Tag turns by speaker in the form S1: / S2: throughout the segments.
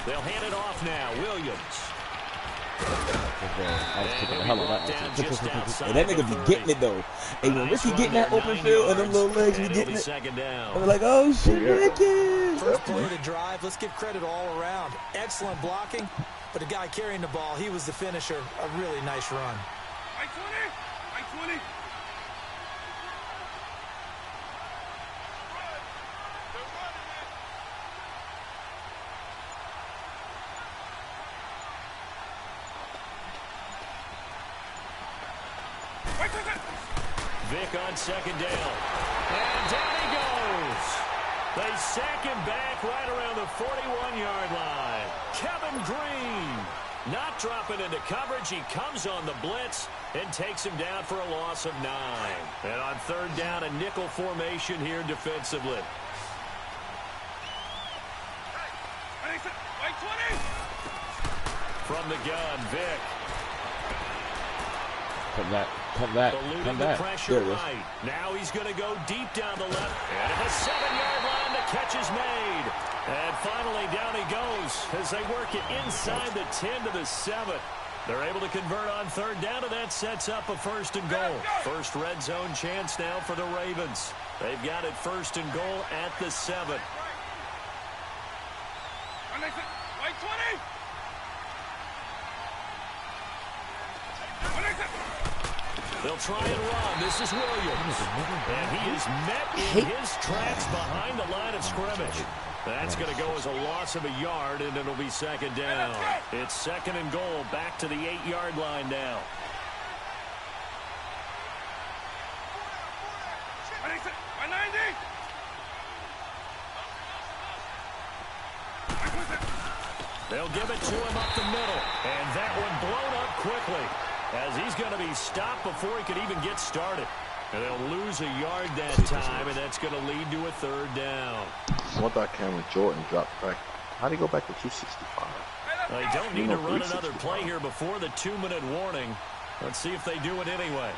S1: They'll hand it off now. Williams.
S2: I was kicking the hell out of that. And that nigga be getting it though. Hey, when Ricky getting that open field and them little legs be getting it, I'm like, oh shit, Ricky.
S3: First play of the drive. Let's give credit all around. Excellent blocking, but the guy carrying the ball, he was the finisher. A really nice run.
S4: I 20.
S1: Vick on second down. And down he goes. They sack him back right around the 41-yard line. Kevin Green not dropping into coverage. He comes on the blitz and takes him down for a loss of 9. And on third down, a nickel formation here defensively. From the gun, Vick.
S2: Come back.
S1: The pressure right. Now he's going to go deep down the left. And at the 7-yard line, the catch is made. And finally, down he goes as they work it inside the 10 to the 7. They're able to convert on third down, and that sets up a 1st and goal. First red zone chance now for the Ravens. They've got it 1st and goal at the 7. They'll try and run. This is Williams. And he is met in his tracks behind the line of scrimmage. That's going to go as a loss of a yard, and it'll be 2nd down. It's 2nd and goal, back to the 8-yard line now. They'll give it to him up the middle. And that one blown up quickly, as he's going to be stopped before he could even get started. And they'll lose a yard that time, and that's going to lead to a 3rd down.
S5: What about Cameron Jordan dropped back? How'd he go back to 265?
S1: They don't need to run another play here before the 2-minute warning. Let's see if they do it anyway.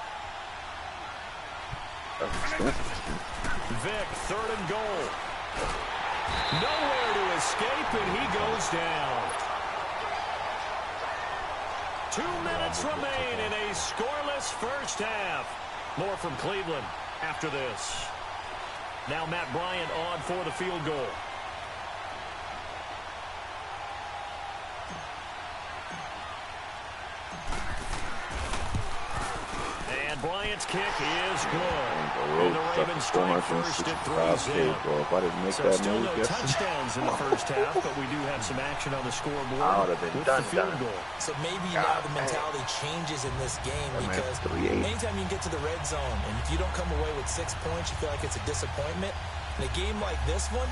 S1: Vick, 3rd and goal. Nowhere to escape, and he goes down. 2 minutes remain in a scoreless first half. More from Cleveland after this. Now Matt Bryant on for the field goal. And Bryant's kick is good. And the Ravens strike first at 3-0. So still no touchdowns in the first half, but we do have some action on the scoreboard with the field goal.
S3: So maybe now the mentality changes in this game, because anytime you get to the red zone, and if you don't come away with 6 points, you feel like it's a disappointment. In a game like this one,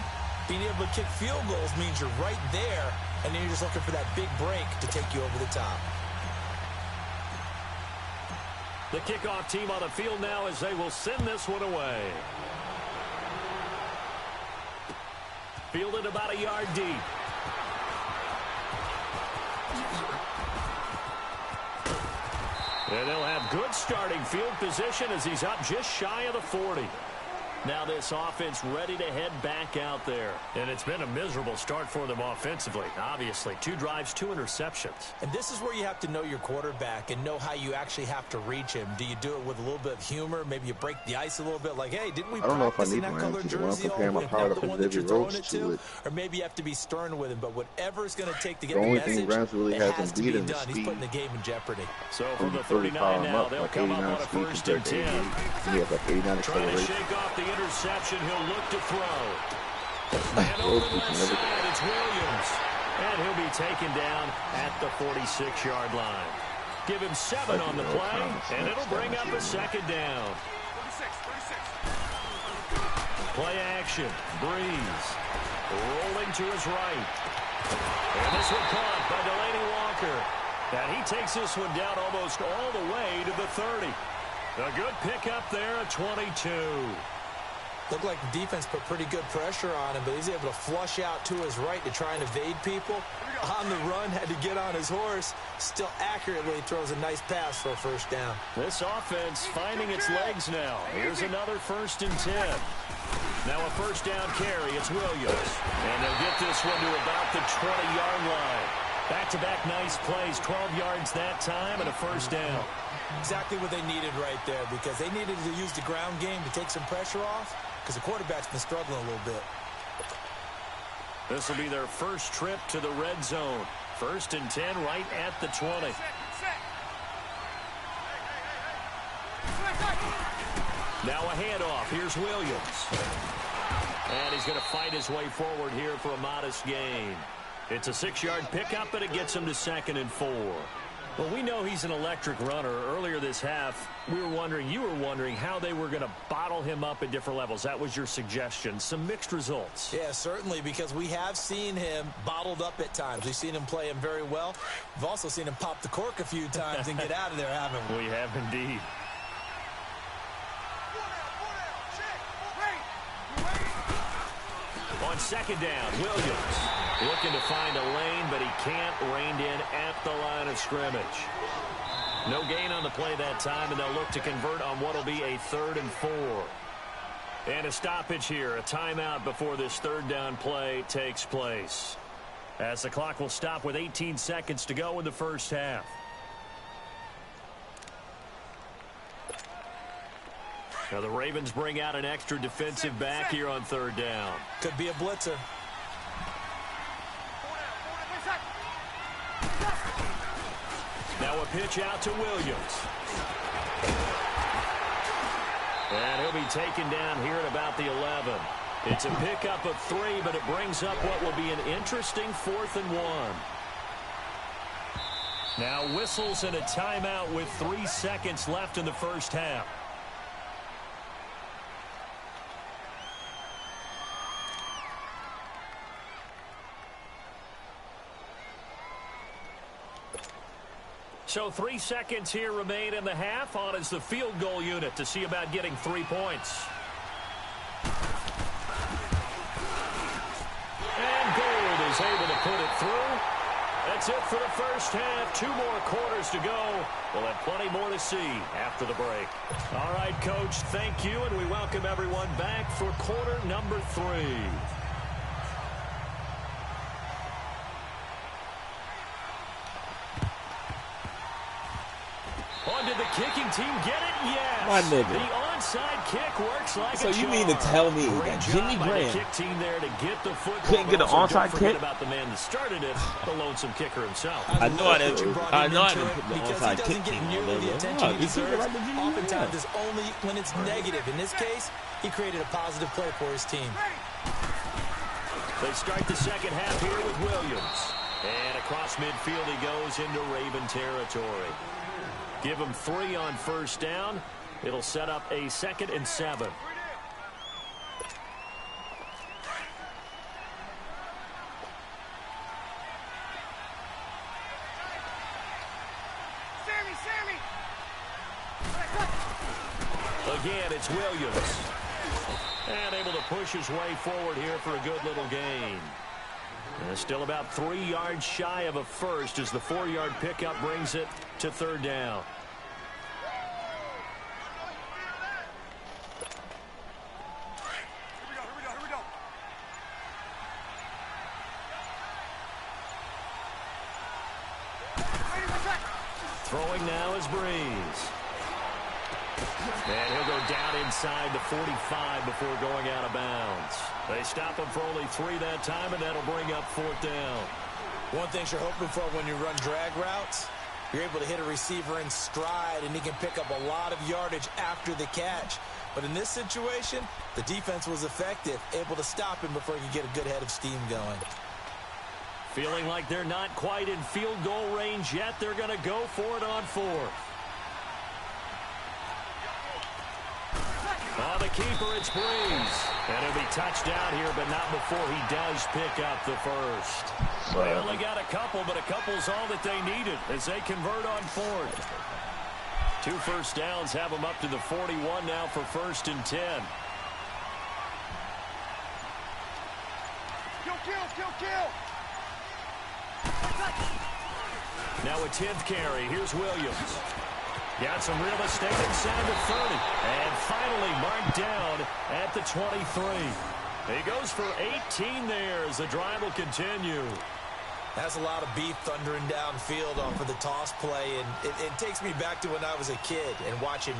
S3: being able to kick field goals means you're right there, and then you're just looking for that big break to take you over the top.
S1: The kickoff team on the field now as they will send this one away. Fielded about a yard deep. And they'll have good starting field position as he's up just shy of the 40. Now this offense ready to head back out there. And it's been a miserable start for them offensively, obviously. 2 drives, 2 interceptions.
S3: And this is where you have to know your quarterback and know how you actually have to reach him. Do you do it with a little bit of humor? Maybe you break the ice a little bit, like, hey, didn't we practice in that color jersey all week? The one that you're throwing it to? Or maybe you have to be stern with him. But whatever it's going to take to get the message, it has to be done. He's putting the game in jeopardy.
S1: So from the 39 now, they'll come up on a 1st and 10. Trying to shake off the interception, he'll look to throw. And over the left side, it's Williams. And he'll be taken down at the 46-yard line. Give him 7 on the play, and it'll bring up a 2nd down. Play action. Breeze. Rolling to his right. And this one caught by Delaney Walker. And he takes this one down almost all the way to the 30. A good pickup there at 22.
S3: Looked like the defense put pretty good pressure on him, but he's able to flush out to his right to try and evade people. On the run, had to get on his horse. Still accurately throws a nice pass for a first down.
S1: This offense finding its legs now. Here's another 1st and 10. Now a first down carry. It's Williams. And they'll get this one to about the 20-yard line. Back-to-back nice plays. 12 yards that time and a first down.
S3: Exactly what they needed right there, because they needed to use the ground game to take some pressure off, because the quarterback's been struggling a little bit.
S1: This will be their first trip to the red zone. 1st and 10 right at the 20. Now a handoff. Here's Williams. And he's going to fight his way forward here for a modest gain. It's a 6-yard pickup, but it gets him to 2nd and 4. Well, we know he's an electric runner. Earlier this half, you were wondering how they were going to bottle him up at different levels. That was your suggestion. Some mixed results.
S3: Yeah, certainly, because we have seen him bottled up at times. We've seen him play him very well. We've also seen him pop the cork a few times and get out of there, haven't we?
S1: We have indeed. On 2nd down, Williams looking to find a lane, but he can't. Reined in at the line of scrimmage. No gain on the play that time, and they'll look to convert on what will be a 3rd and 4. And a stoppage here, a timeout before this 3rd down play takes place, as the clock will stop with 18 seconds to go in the first half. Now the Ravens bring out an extra defensive back here on 3rd down.
S3: Could be a blitzer.
S1: Now a pitch out to Williams. And he'll be taken down here at about the 11. It's a pickup of 3, but it brings up what will be an interesting 4th and 1. Now whistles and a timeout with 3 seconds left in the first half. So 3 seconds here remain in the half. On is the field goal unit to see about getting 3 points. And Gold is able to put it through. That's it for the first half. 2 more quarters to go. We'll have plenty more to see after the break. All right, Coach, thank you, and we welcome everyone back for quarter number 3. On did the kicking team get it? Yes.
S2: My nigga.
S1: The onside kick works like
S2: so
S1: a
S2: you
S1: charm.
S2: mean to tell me
S1: Great
S2: that Jimmy
S1: job by the
S2: Graham
S1: kick team there to get the football,
S2: couldn't get an onside
S1: don't forget
S2: kick?
S1: about the man that started it, the lonesome kicker himself.
S2: I know I didn't put the
S3: because
S2: onside
S3: he
S2: kick
S3: doesn't get
S2: team
S3: nearly
S2: on
S3: the
S2: there.
S3: attention he deserves.
S2: Right to Jimmy
S3: Oftentimes
S2: Graham.
S3: it's only when it's negative. In this case, he created a positive play for his team.
S1: They start the second half here with Williams. And across midfield he goes into Raven territory. Give him 3 on first down. It'll set up a 2nd and 7. Again, it's Williams. And able to push his way forward here for a good little gain. And still about 3 yards shy of a first as the 4-yard pickup brings it to 3rd down. Throwing now is Breeze. And he'll go down inside the 45 before going out of bounds. They stop him for only 3 that time, and that'll bring up 4th down.
S3: One thing you're hoping for when you run drag routes, you're able to hit a receiver in stride, and he can pick up a lot of yardage after the catch. But in this situation, the defense was effective, able to stop him before he could get a good head of steam going.
S1: Feeling like they're not quite in field goal range yet, they're going to go for it on 4th. On the keeper, it's Breeze. And he'll be touched down here, but not before he does pick up the first. They only got a couple, but a couple's all that they needed as they convert on 4th. 2 first downs have them up to the 41 now for 1st and 10. Now a 10th carry. Here's Williams. Got some real estate inside the 30. And finally marked down at the 23. He goes for 18 there as the drive will continue.
S3: That's a lot of beef thundering downfield off of the toss play, and it takes me back to when I was a kid and watching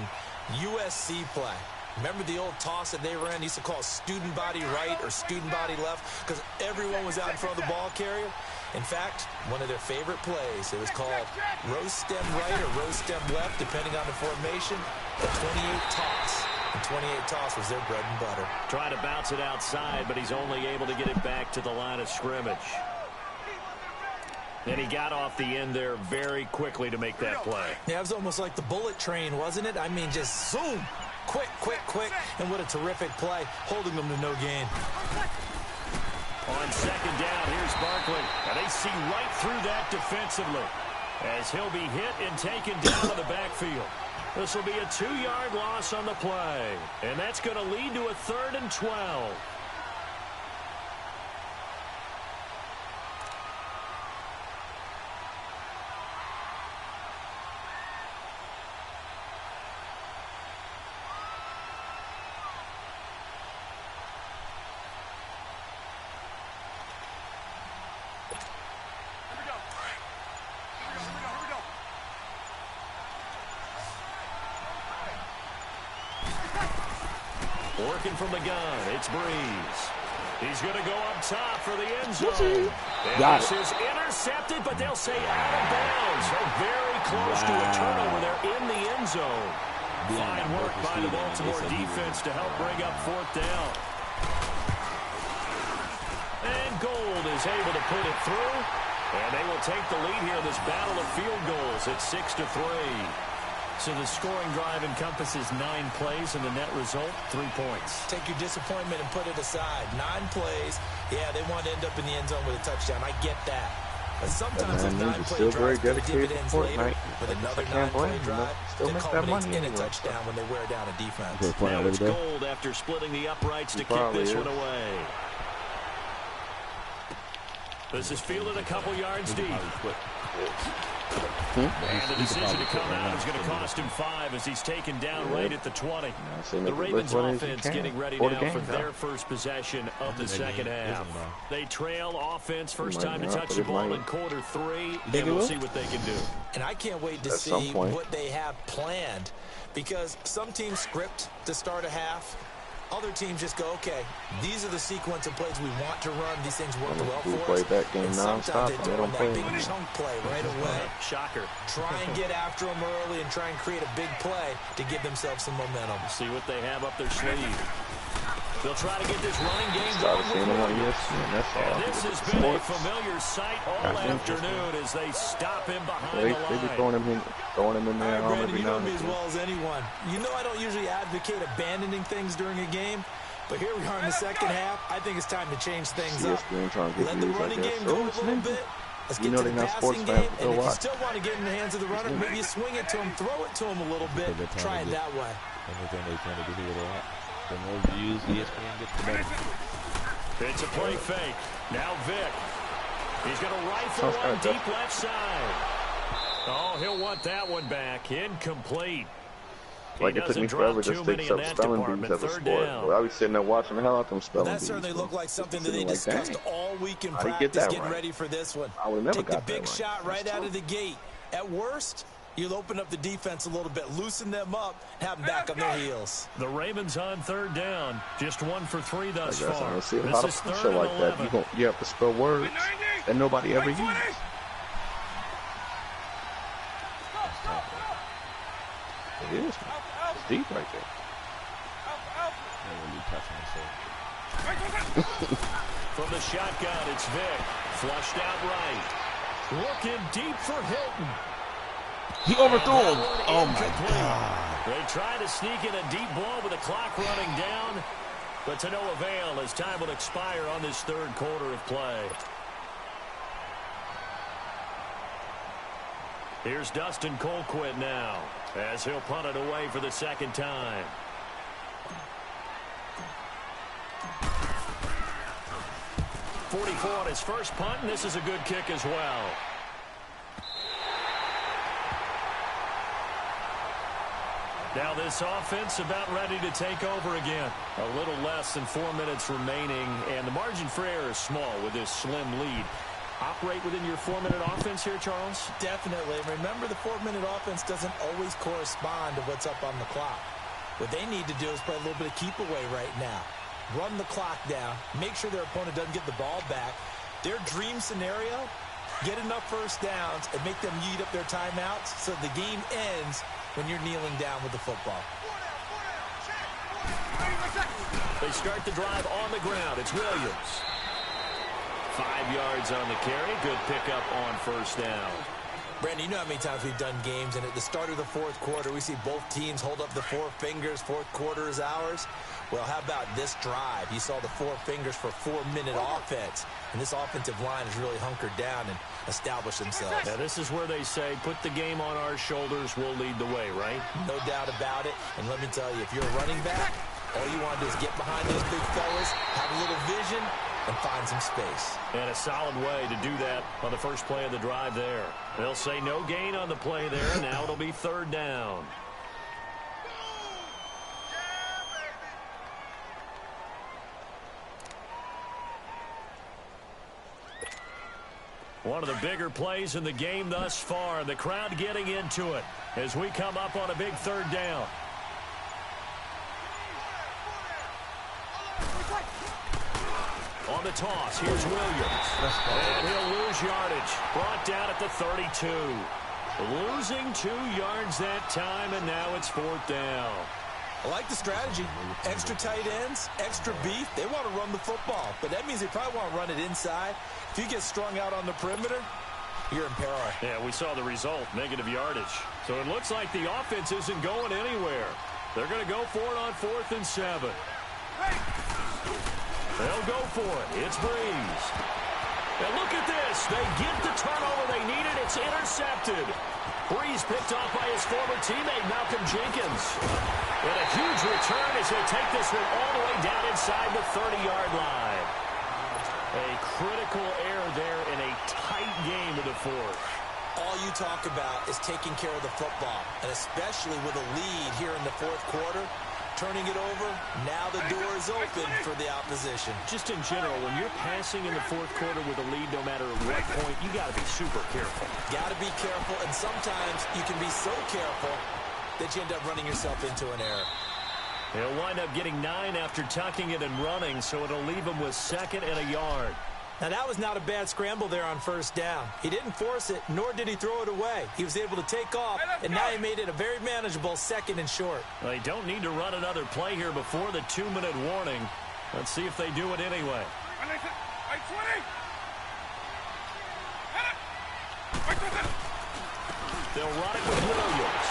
S3: USC play. Remember the old toss that they ran? They used to call student body right or student body left because everyone was out in front of the ball carrier. In fact, one of their favorite plays, it was called rose stem right or rose stem left, depending on the formation, a 28 toss. And 28 toss was their bread and butter.
S1: Trying to bounce it outside, but he's only able to get it back to the line of scrimmage. And he got off the end there very quickly to make that play.
S3: Yeah, it was almost like the bullet train, wasn't it? I mean, just zoom. Quick, quick, quick. And what a terrific play, holding them to no gain.
S1: On second down, here's Barkley. And they see right through that defensively as he'll be hit and taken down in the backfield. This will be a 2-yard loss on the play. And that's going to lead to a 3rd and 12. Working from the gun, it's Breeze. He's going to go up top for the end zone. And this is intercepted, but they'll say out of bounds. So very close to a turnover there in the end zone. Fine work by the Baltimore defense to help bring up 4th down. And Gold is able to put it through. And they will take the lead here in this battle of field goals at 6-3. So the scoring drive encompasses 9 plays, and the net result, 3 points.
S3: Take your disappointment and put it aside. 9 plays. Yeah, they want to end up in the end zone with a touchdown. I get that. But sometimes those 9-play drives pay dividends later with another 9-play drive that culminates in a touchdown when they wear down a defense.
S1: Now it's Gold after splitting the uprights to kick this one away. This is fielded a couple yards deep. And the decision to come out is going to cost him 5 as he's taken down right at the 20. The Ravens offense getting ready now for their first possession of the second half. They trail offense first time to touch the ball in quarter 3, and we'll see what they can do.
S3: And I can't wait to see what they have planned, because some teams script to start a half. Other teams just go, okay, these are the sequence of plays we want to run. These things work well for us.
S5: That game
S3: and sometimes they throw in that big chunk play right away.
S1: Shocker.
S3: Try and get after them early and try and create a big play to give themselves some momentum.
S1: See what they have up their sleeve. They'll try to get this running game going. And this has been a familiar sight all afternoon as they stop him behind the line.
S5: They be throwing him in there every now and then.
S3: As well as anyone. You know I don't usually advocate abandoning things during a game, but here we are in the second half. I think it's time to change things up. Let the running game go a little bit. Let's get to the passing game, and if you still want to get in the hands of the runner, maybe you swing it to him, throw it to him a little bit, try it that way.
S2: Anything they trying to do with a lot. The more views ESPN gets, the better.
S1: It's a play fake. Now Vic. He's going to rifle one deep left side. Oh, he'll want that one back. Incomplete.
S5: Like it took me forever to fix up spelling bees as a sport. I was sitting there watching the hell out them spelling bees.
S3: That certainly looked like something that they discussed all week in practice, getting ready for this one.
S5: I would have never
S3: got that. Take the big shot right out of the gate. At worst, you'll open up the defense a little bit, loosen them up, have them back on their heels.
S1: The Ravens on 3rd down, just 1 for 3 thus far.
S5: This is 3rd and 11. You have to spell words that nobody ever uses. It is. It's deep right there.
S1: From the shotgun, it's Vic. Flushed out right. Looking deep for Hilton.
S2: He overthrew him. Oh, my God.
S1: They try to sneak in a deep ball with the clock running down, but to no avail as time will expire on this 3rd quarter of play. Here's Dustin Colquitt now as he'll punt it away for the 2nd time. 44 on his first punt, and this is a good kick as well. Now this offense about ready to take over again. A little less than 4 minutes remaining, and the margin for error is small with this slim lead. Operate within your 4-minute offense here, Charles?
S3: Definitely. Remember, the 4-minute offense doesn't always correspond to what's up on the clock. What they need to do is play a little bit of keep away right now. Run the clock down. Make sure their opponent doesn't get the ball back. Their dream scenario, get enough first downs and make them eat up their timeouts so the game ends when you're kneeling down with the football.
S1: They start the drive on the ground. It's Williams. 5 yards on the carry. Good pickup on first down.
S3: Brandon, you know how many times we've done games, and at the start of the fourth quarter, we see both teams hold up the 4 fingers. Fourth quarter is ours. Well, how about this drive? You saw the 4 fingers for 4-minute offense, and this offensive line has really hunkered down and established themselves.
S1: Now, this is where they say, put the game on our shoulders, we'll lead the way, right?
S3: No doubt about it. And let me tell you, if you're a running back, all you want to do is get behind those big fellas, have a little vision, and find some space.
S1: And a solid way to do that on the first play of the drive there. They'll say no gain on the play there. Now it'll be 3rd down. One of the bigger plays in the game thus far. The crowd getting into it as we come up on a big 3rd down. On the toss, here's Williams. And he'll lose yardage. Brought down at the 32. Losing 2 yards that time, and now it's 4th down.
S3: I like the strategy. Extra tight ends, extra beef. They want to run the football, but that means they probably want to run it inside. If you get strung out on the perimeter, you're in peril.
S1: Yeah, we saw the result, negative yardage. So it looks like the offense isn't going anywhere. They're going to go for it on 4th and 7. They'll go for it. It's Breeze. And look at this. They get the turnover they needed. It's intercepted. Breeze picked off by his former teammate, Malcolm Jenkins. And a huge return as they take this one all the way down inside the 30-yard line. A critical error there in a tight game of the 4th.
S3: All you talk about is taking care of the football, and especially with a lead here in the 4th quarter. Turning it over, now the door is open for the opposition.
S1: Just in general, when you're passing in the 4th quarter with a lead, no matter at what point, you got to be super careful.
S3: Got to be careful, and sometimes you can be so careful that you end up running yourself into an error.
S1: He'll wind up getting 9 after tucking it and running, so it'll leave him with 2nd and a yard.
S3: Now, that was not a bad scramble there on first down. He didn't force it, nor did he throw it away. He was able to take off, and now he made it a very manageable 2nd and short.
S1: They don't need to run another play here before the 2-minute warning. Let's see if they do it anyway. They'll run it with Williams.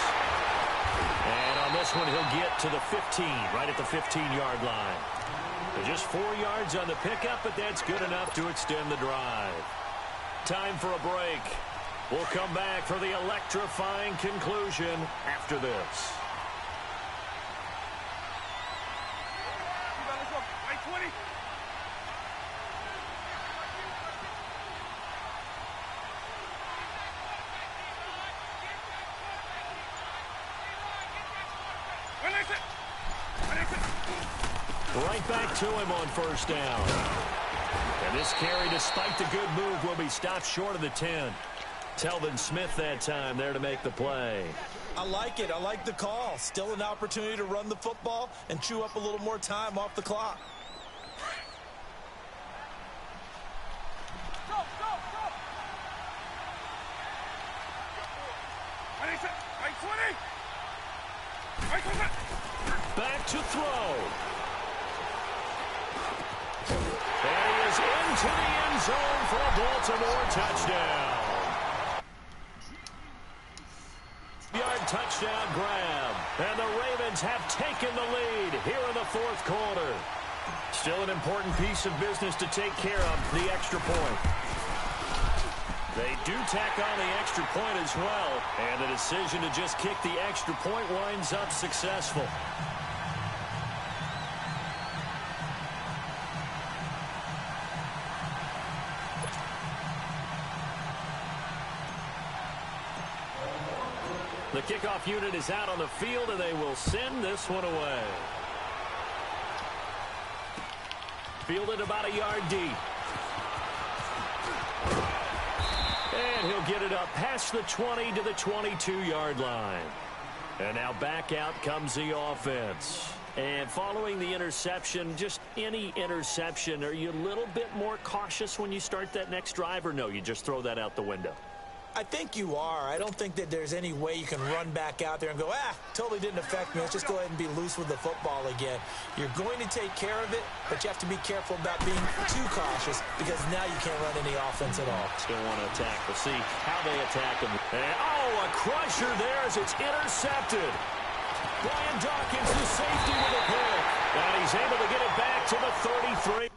S1: And on this one, he'll get to the 15, right at the 15-yard line. Just 4 yards on the pickup, but that's good enough to extend the drive. Time for a break. We'll come back for the electrifying conclusion after this. Right back to him on first down. And this carry, despite the good move, will be stopped short of the 10. Telvin Smith that time there to make the play.
S3: I like it. I like the call. Still an opportunity to run the football and chew up a little more time off the clock.
S1: Back to throw. And he is into the end zone for a Baltimore touchdown. Yard touchdown grab. And the Ravens have taken the lead here in the 4th quarter. Still an important piece of business to take care of, the extra point. They do tack on the extra point as well. And the decision to just kick the extra point winds up successful. The kickoff unit is out on the field, and they will send this one away. Fielded about a yard deep. And he'll get it up past the 20 to the 22-yard line. And now back out comes the offense. And following the interception, just any interception, are you a little bit more cautious when you start that next drive, or no, you just throw that out the window?
S3: I think you are. I don't think that there's any way you can run back out there and go, totally didn't affect me. Let's just go ahead and be loose with the football again. You're going to take care of it, but you have to be careful about being too cautious because now you can't run any offense at all.
S1: Still want to attack. We'll see how they attack him. And, a crusher there as it's intercepted. Brian Dawkins, the safety with a pick. And he's able to get it back to the 33.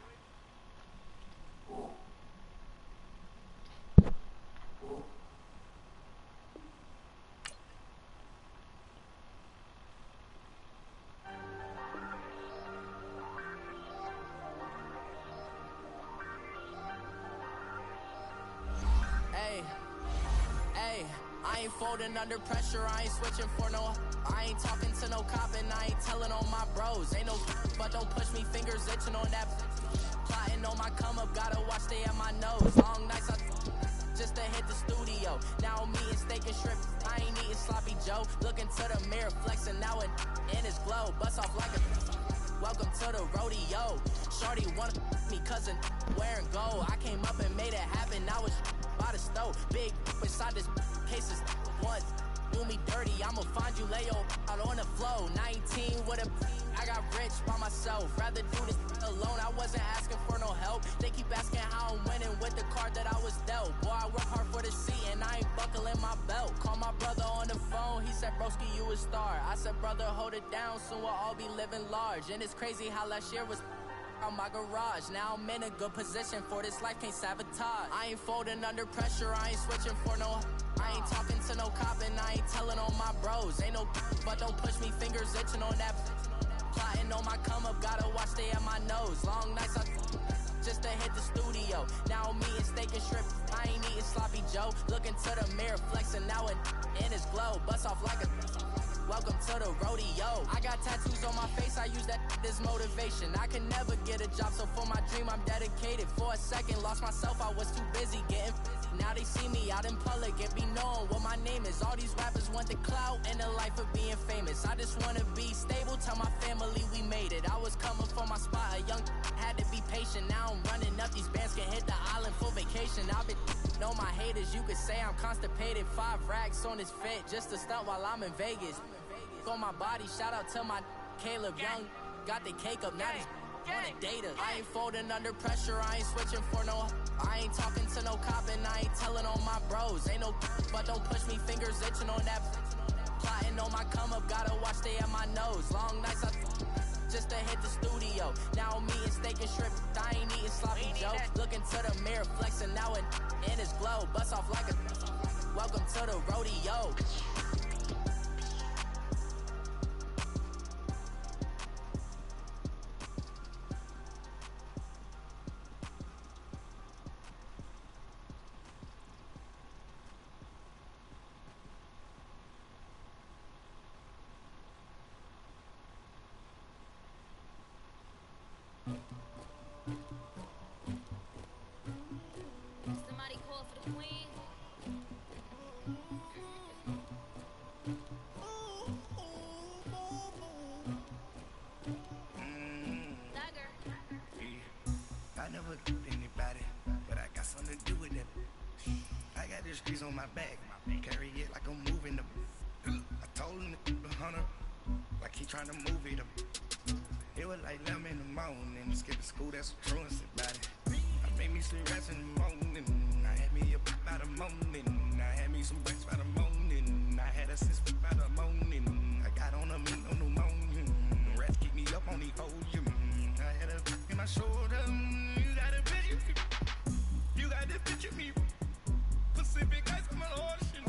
S6: Folding under pressure, I ain't switching for no. I ain't talking to no cop and I ain't telling on my bros. Ain't no, but don't push me, fingers itching on that. Plotting on my come up, gotta watch stay at my nose. Long nights, just to hit the studio. Now I'm eating steak and shrimp. I ain't eating sloppy Joe. Looking to the mirror, flexing now it in his glow. Bust off like a. Welcome to the rodeo. Shorty wanted me, cousin, wearing gold. I came up and made it happen. Now it's by the stove. Big inside this cases. One do me dirty, I'ma find you Leo out on the flow. 19 with a I got rich by myself. Rather do this alone. I wasn't asking for no help. They keep asking how I'm winning with the card that I was dealt. Boy, I work hard for the seat and I ain't buckling my belt. Call my brother on the phone. He said, broski, you a star. I said, brother, hold it down. Soon we'll all be living large. And it's crazy how last year was on my garage. Now I'm in a good position for this life, can't sabotage. I ain't folding under pressure, I ain't switching for no. I ain't talking to no cop and I ain't telling on my bros. Ain't no, but don't push me, fingers itching on that. Plotting on my come up, gotta watch stay at my nose. Long nights, just to hit the studio. Now I'm eating steak and shrimp. I ain't eating sloppy Joe. Looking to the mirror, flexing now it in his glow. Bust off like a. Welcome to the rodeo. I got tattoos on my face, I use that as motivation. I can never get a job, so for my dream I'm dedicated. For a second, lost myself, I was too busy getting busy. Now they see me out in public and be known what my name is. All these rappers want the clout and the life of being famous. I just wanna be stable, tell my family we made it. I was coming for my spot, a young had to be patient. Now I'm running up, these bands can hit the island for vacation. I've been know my haters, you could say I'm constipated. 5 racks on this fit, just to stunt while I'm in Vegas. On my body, shout out to my Caleb Young. Got the cake up, now these wanna date us. I ain't folding under pressure, I ain't switching for no. I ain't talking to no cop and I ain't telling on my bros. Ain't no, but don't push me, fingers itching on that. Plotting on my come up, gotta watch stay at my nose. Long nights, just to hit the studio. Now I'm eating steak and shrimp, I ain't eating sloppy Joe. Looking to the mirror, flexing now it in his glow. Bust off like a. Welcome to the rodeo.
S7: Somebody call for the queen.
S8: I never killed anybody, but I got something to do with it. I got the streets on my back, carry it like I'm moving them. I told him to the hunter, like he trying to move it up. It was like 11 in the morning, skipping school, that's what truancy about it. I made me some rest in the morning, I had me up by the morning, I had me some breaks by the morning, I had a six by the morning, I got on a meat on the morning, the rats keep me up on the ocean, I had a in my shoulder, you got a picture, you got the picture me, Pacific ice on my ocean,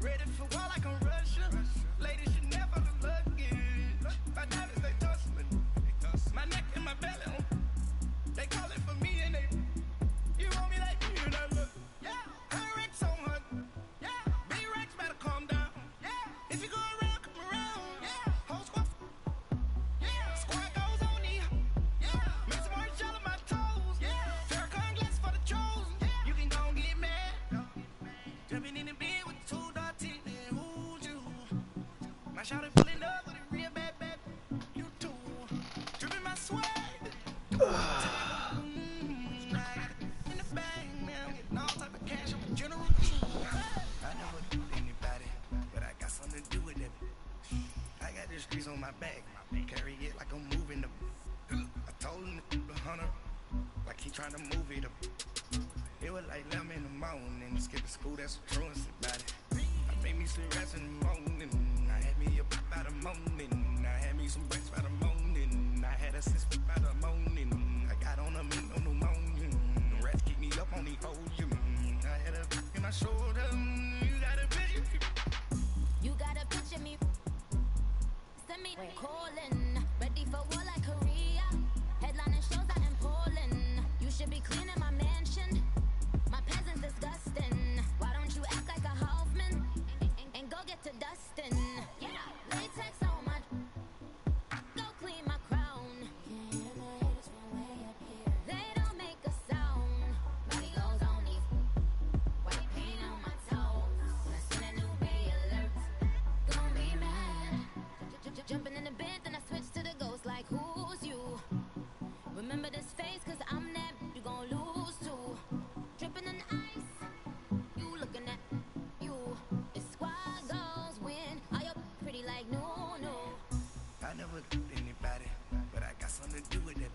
S8: ready for war like I'm Russian, ladies should never look lucky, my diamonds they tussling. My neck and my belly, they call it for me and they, you want me like you and I look, yeah, her Rex on her, yeah, B-Rex better calm down, yeah, skip school, that's what truancy about it. I made me some rest in the morning. I had me up by the morning. I had me some breaks by the morning. I had a sis by the morning. I got on a meat on pneumonia. The rats keep me up on the podium. I had a in my shoulder. You got a picture.
S6: You got a picture me. Send me calling. Ready for war like Korea. Headlining shows out in Poland. You should be cleaning my mansion. My peasants disgusting. Why don't you act like a Hoffman and go get to dustin'? Yeah, latex on my. Go clean my crown. They don't make a sound. Money goes on these. White paint on my toes. When I send a new bay alert, don't be mad. Jumping in the bed, then I switch to the ghost like who's you? Remember this face, cause I'm that you gon' lose too. Dripping in ice, you looking at you. It's squad goals win. Are you pretty like no?
S8: I never did anybody, but I got something to do with it.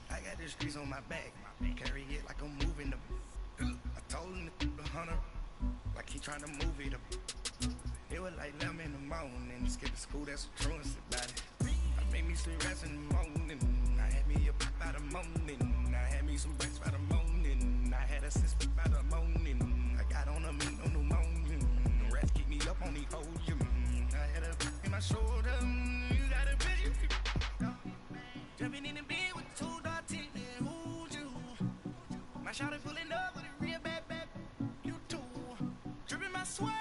S8: I got the streets on my back, carry it like I'm moving them. I told him the hunter, like he trying to move it up. It was like 11 in the morning, skip school, that's what truancy about it. I made me some rest in the morning. I had me up by the morning. I had me some breaks by the morning. I had a sis by the morning. I got on a meat on pneumonia. The rats keep me up on the podium. I had a in my shoulder. You got a picture. Jumping in the bed with 2 dots in there. Who's you? My shawty pulling up with a real bad. You too. Dripping my swag.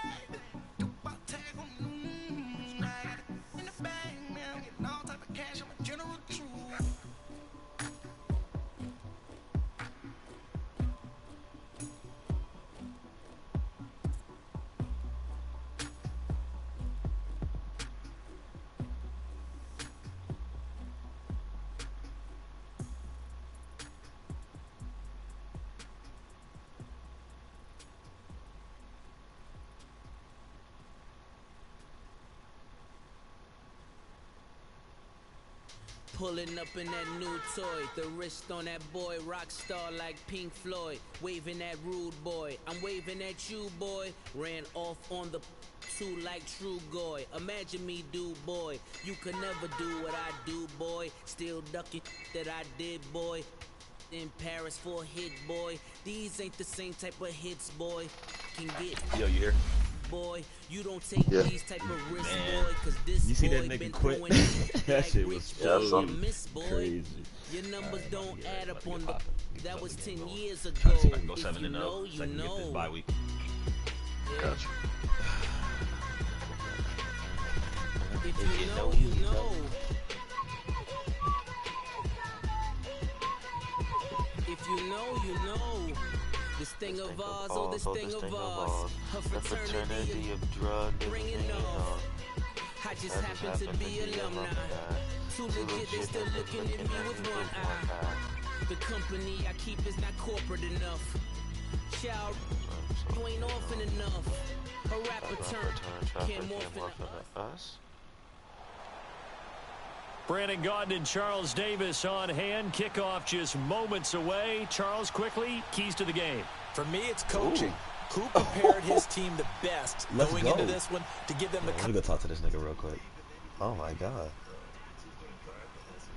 S7: Pulling up in that new toy, the wrist on that boy, rock star like Pink Floyd, waving at rude boy, I'm waving at you boy, ran off on the two like True Goy, imagine me do boy, you could never do what I do boy, still ducking that I did boy, in Paris for a hit boy, these ain't the same type of hits boy, can get
S2: yo, you here?
S7: Boy, you don't take these type of risks, boy, cause this
S2: you see
S7: boy
S2: that nigga
S7: been
S2: quit? That shit was so crazy.
S7: Your numbers don't add up on the. That was 10 years ago.
S9: Trying to see if I can go
S7: If
S9: 7-0.
S7: you know,
S9: So I can get this bye week.
S5: Gotcha.
S7: If you know, you know. If you know, you know. This thing of ours, oh, this thing of ours. A fraternity of drug bringing off. I just happen to be alumni. Too legit, they still looking at me with one eye. The company I keep is not corporate enough. Child, you ain't orphan enough. A rapper turn, can't morph into us.
S1: Brandon Gaudin and Charles Davis on hand. Kickoff just moments away. Charles, quickly, keys to the game.
S3: For me, it's coaching. Who prepared his team the best going into this one to give them the...
S2: Let me go talk to this nigga real quick.
S9: Oh, my God.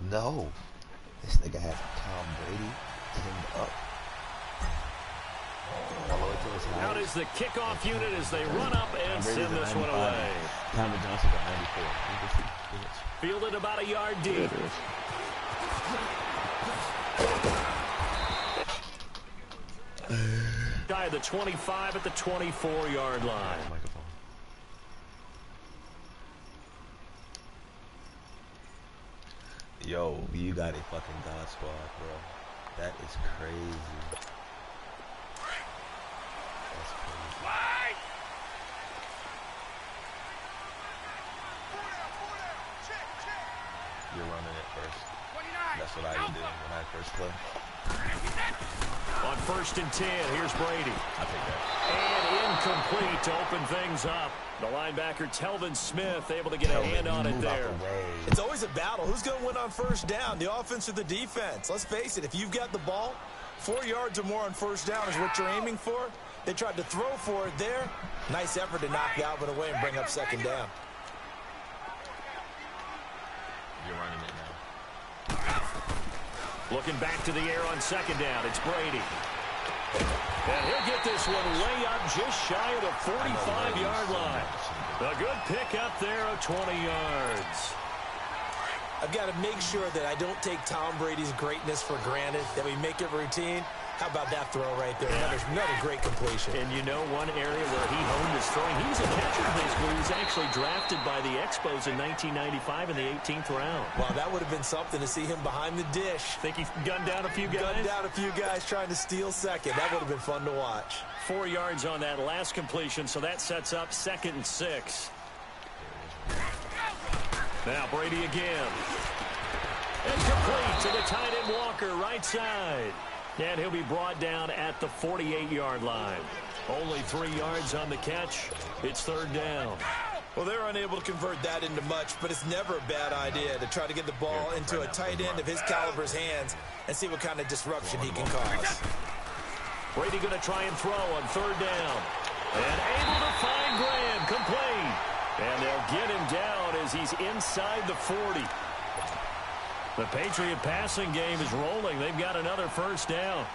S9: No. This nigga has Tom Brady teamed up.
S1: Out is the kickoff unit as they run up and send this one away.
S2: Cameron Johnson got 94.
S1: Fielded about a yard deep. Guy at the 25 at the 24-yard line.
S2: Yo, you got a fucking God squad, bro. That is crazy. That's crazy. You're running it first. That's what I would do when I first play.
S1: On 1st and 10, here's Brady.
S2: I'll take that.
S1: And incomplete to open things up. The linebacker, Telvin Smith, able to get a hand on it there.
S3: It's always a battle. Who's going to win on 1st down, the offense or the defense? Let's face it, if you've got the ball, 4 yards or more on 1st down is what you're aiming for. They tried to throw for it there. Nice effort to knock that one away and bring up second down.
S10: You're running it now.
S1: Looking back to the air on second down. It's Brady. And he'll get this one way up just shy of the 45-yard line. A good pickup there of 20 yards.
S3: I've got to make sure that I don't take Tom Brady's greatness for granted, that we make it routine. How about that throw right there? Another great completion.
S1: And you know one area where he honed his throwing, he was a catcher in high school. He was actually drafted by the Expos in 1995 in the 18th round.
S3: Wow, that would have been something to see him behind the dish.
S1: Think he gunned down a few guys?
S3: Gunned down a few guys trying to steal second. That would have been fun to watch.
S1: 4 yards on that last completion, so that sets up 2nd and 6. Now Brady again. And complete to the tight end Walker, right side. And he'll be brought down at the 48-yard line. Only 3 yards on the catch. It's 3rd down.
S3: Well, they're unable to convert that into much, but it's never a bad idea to try to get the ball into a tight end of his caliber's hands and see what kind of disruption he can cause.
S1: Brady going to try and throw on 3rd down. And able to find Graham, complete. And they'll get him down as he's inside the 40. The Patriot passing game is rolling. They've got another 1st down.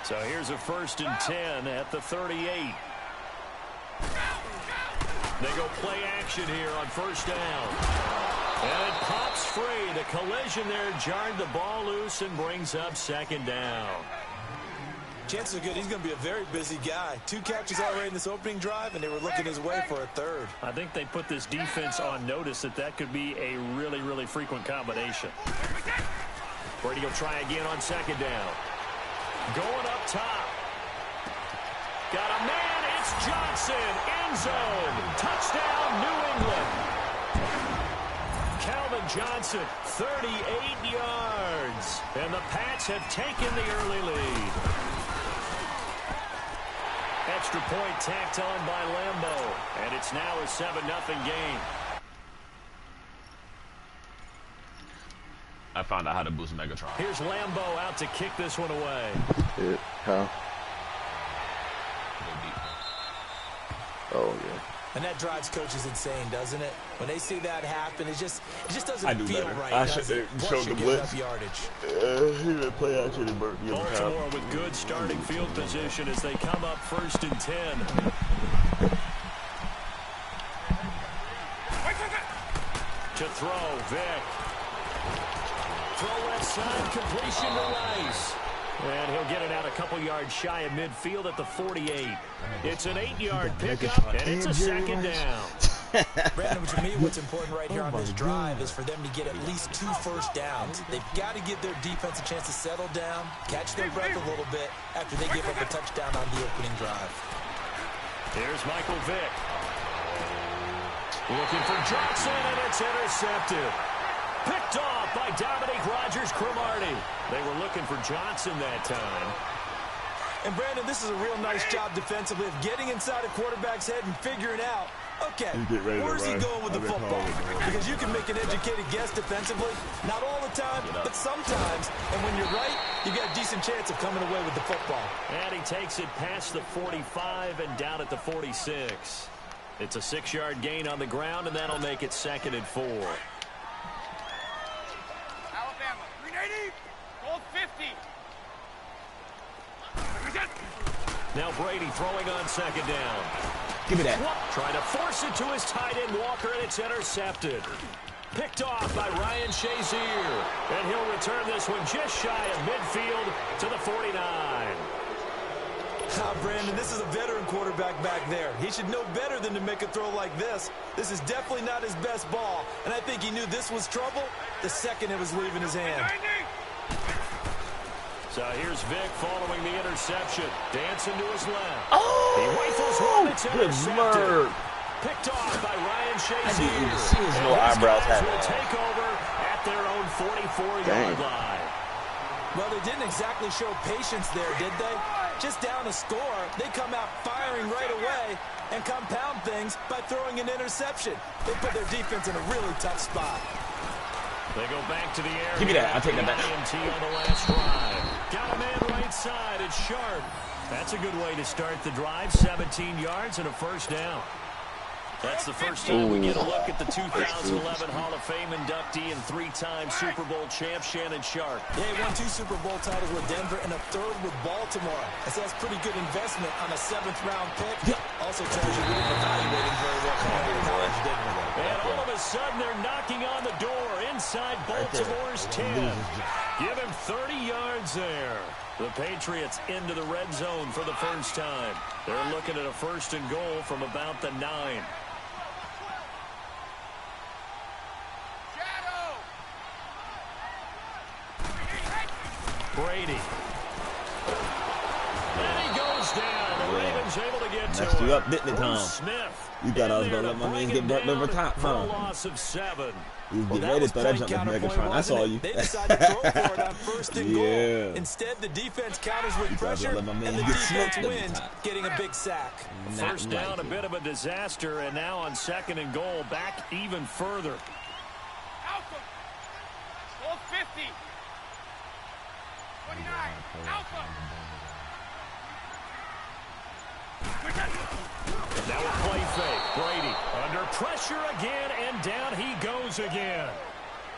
S1: So here's a 1st and 10 at the 38. They go play action here on 1st down. And it pops free. The collision there jarred the ball loose and brings up 2nd down.
S3: Chances are good. He's going to be a very busy guy. 2 catches already in this opening drive, and they were looking his way for a 3rd.
S1: I think they put this defense on notice that could be a really, really frequent combination. Brady will try again on 2nd down. Going up top. Got a man. It's Johnson. End zone. Touchdown, New England. Calvin Johnson, 38 yards. And the Pats have taken the early lead. Extra point tacked on by Lambeau. And it's now a 7-0 game.
S10: I found out how to boost Megatron.
S1: Here's Lambeau out to kick this one away.
S5: How? Oh, yeah.
S3: And that drives coaches insane, doesn't it? When they see that happen, it just doesn't feel right.
S2: I should show the blitz.
S3: Yardage.
S2: He didn't play action and burnt me.
S1: Baltimore with good starting field position as they come up 1st and 10. To throw, Vick. Throw left side, completion to Rice. And he'll get it out a couple yards shy of midfield at the 48. It's an 8-yard pickup, and it's a 2nd down.
S3: Brandon, to me, what's important right here on this drive is for them to get at least 2 first downs. They've got to give their defense a chance to settle down, catch their breath a little bit after they give up a touchdown on the opening drive.
S1: Here's Michael Vick. Looking for Johnson, and it's intercepted. Picked off by Dominique Rodgers-Cromartie. They were looking for Johnson that time.
S3: And, Brandon, this is a real nice job defensively of getting inside a quarterback's head and figuring out, okay, where's he going with the football? Because you can make an educated guess defensively. Not all the time, but sometimes. And when you're right, you got a decent chance of coming away with the football.
S1: And he takes it past the 45 and down at the 46. It's a 6-yard gain on the ground, and that'll make it 2nd and 4.
S4: Alabama, 380, goal 50.
S1: Now Brady throwing on 2nd down.
S2: Give me that.
S1: Trying to force it to his tight end Walker, and it's intercepted. Picked off by Ryan Shazier. And he'll return this one just shy of midfield to the 49.
S3: Brandon, this is a veteran quarterback back there. He should know better than to make a throw like this. This is definitely not his best ball, and I think he knew this was trouble the second it was leaving his hand.
S1: So here's Vick following the interception. Dancing to his left.
S2: Oh!
S1: He rifles one. It's intercepted.
S2: Word.
S1: Picked off by Ryan Shazier.
S2: I didn't even see his little eyebrows
S1: happening. Will take over at their own 44-yard line.
S3: Well, they didn't exactly show patience there, did they? Just down a score, they come out firing right away and compound things by throwing an interception. They put their defense in a really tough spot.
S1: They go back to the air.
S2: Give me that. I'll take that back.
S1: INT on the last drive. Got a man right side. It's Sharp. That's a good way to start the drive. 17 yards and a first down. That's the first time we get a look at the 2011 Hall of Fame inductee and three-time Super Bowl champ Shannon Sharpe.
S3: Yeah, he won 2 Super Bowl titles with Denver and a 3rd with Baltimore. I say that's pretty good investment on a 7th-round pick. Also tells you we didn't evaluate him very well.
S1: And all of a sudden, they're knocking on the door inside Baltimore's 10. Give him 30 yards there. The Patriots into the red zone for the first time. They're looking at a 1st and goal from about the 9. Brady. And he goes down. The Ravens able to get to
S2: messed
S1: him.
S2: you up, didn't it, Tom?
S1: Smith.
S2: You thought I was going to let my man get burnt over top,
S1: For a
S2: huh?
S1: loss of 7.
S2: You was getting ready to throw that jump with Megatron. I saw you.
S3: They decided to throw for it on 1st and goal. Instead, the defense counters with pressure, and the defense wins, getting a big sack.
S1: First down, a bit of a disaster, and now on 2nd and goal, back even further.
S4: Alpha. Hold 50. 29. Alpha.
S1: Now a play fake. Brady under pressure again, and down he goes again.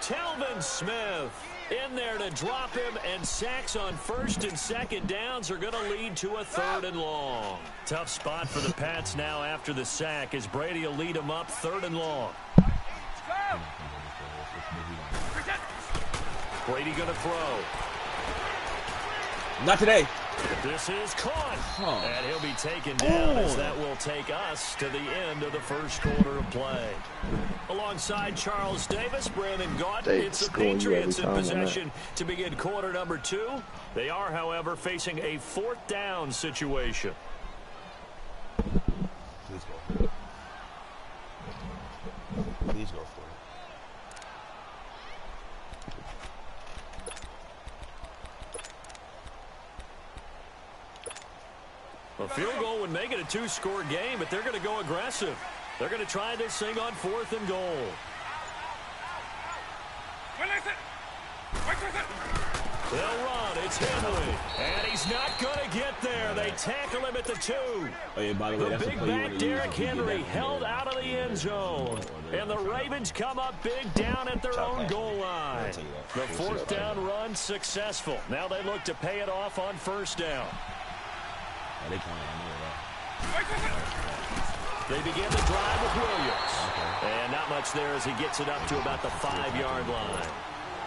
S1: Telvin Smith in there to drop him, and sacks on 1st and 2nd downs are going to lead to a 3rd and long. Tough spot for the Pats now after the sack, as Brady will lead them up 3rd and long. Brady going to throw.
S2: Not today.
S1: This is caught, and he'll be taken down as that will take us to the end of the 1st quarter of play. Alongside Charles Davis, Brandon Gaudin, it's the Patriots in possession to begin quarter number 2. They are, however, facing a 4th down situation.
S9: Please go for it. Please go for it.
S1: A field goal would make it a 2-score game, but they're going to go aggressive. They're going to try this thing on 4th and goal. They'll run. It's Henley. And he's not going to get there. They tackle him at the 2.
S2: Oh, yeah, by the way, that's
S1: big back Derrick Henry held out of the end zone. And the Ravens come up big down at their own goal line. The 4th down run successful. Now they look to pay it off on 1st down.
S2: They
S1: begin the drive with Williams. And not much there as he gets it up to about the 5-yard line.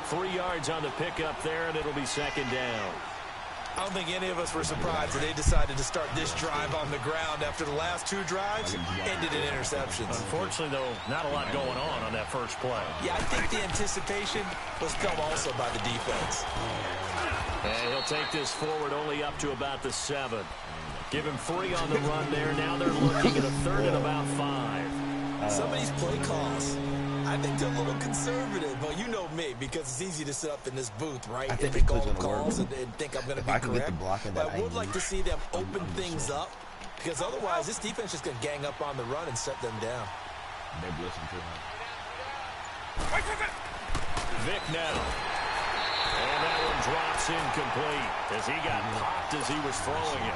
S1: 3 yards on the pickup there, and it'll be 2nd down.
S3: I don't think any of us were surprised that they decided to start this drive on the ground after the last 2 drives ended in interceptions.
S1: Unfortunately, though, not a lot going on that first play.
S3: Yeah, I think the anticipation was felt also by the defense.
S1: And he'll take this forward only up to about the 7. Give him 3 on the run there. Now they're looking at a 3rd and about 5.
S3: Some of these play calls, I think they're a little conservative. But you know me, because it's easy to sit up in this booth, right?
S9: I think
S3: and make all calls and think I'm going to be correct. But I would like to see them open things up, because otherwise this defense is going to gang up on the run and set them down.
S10: They're blitzing too
S1: hard. Vic now. And that one drops incomplete as he got popped as he was throwing it.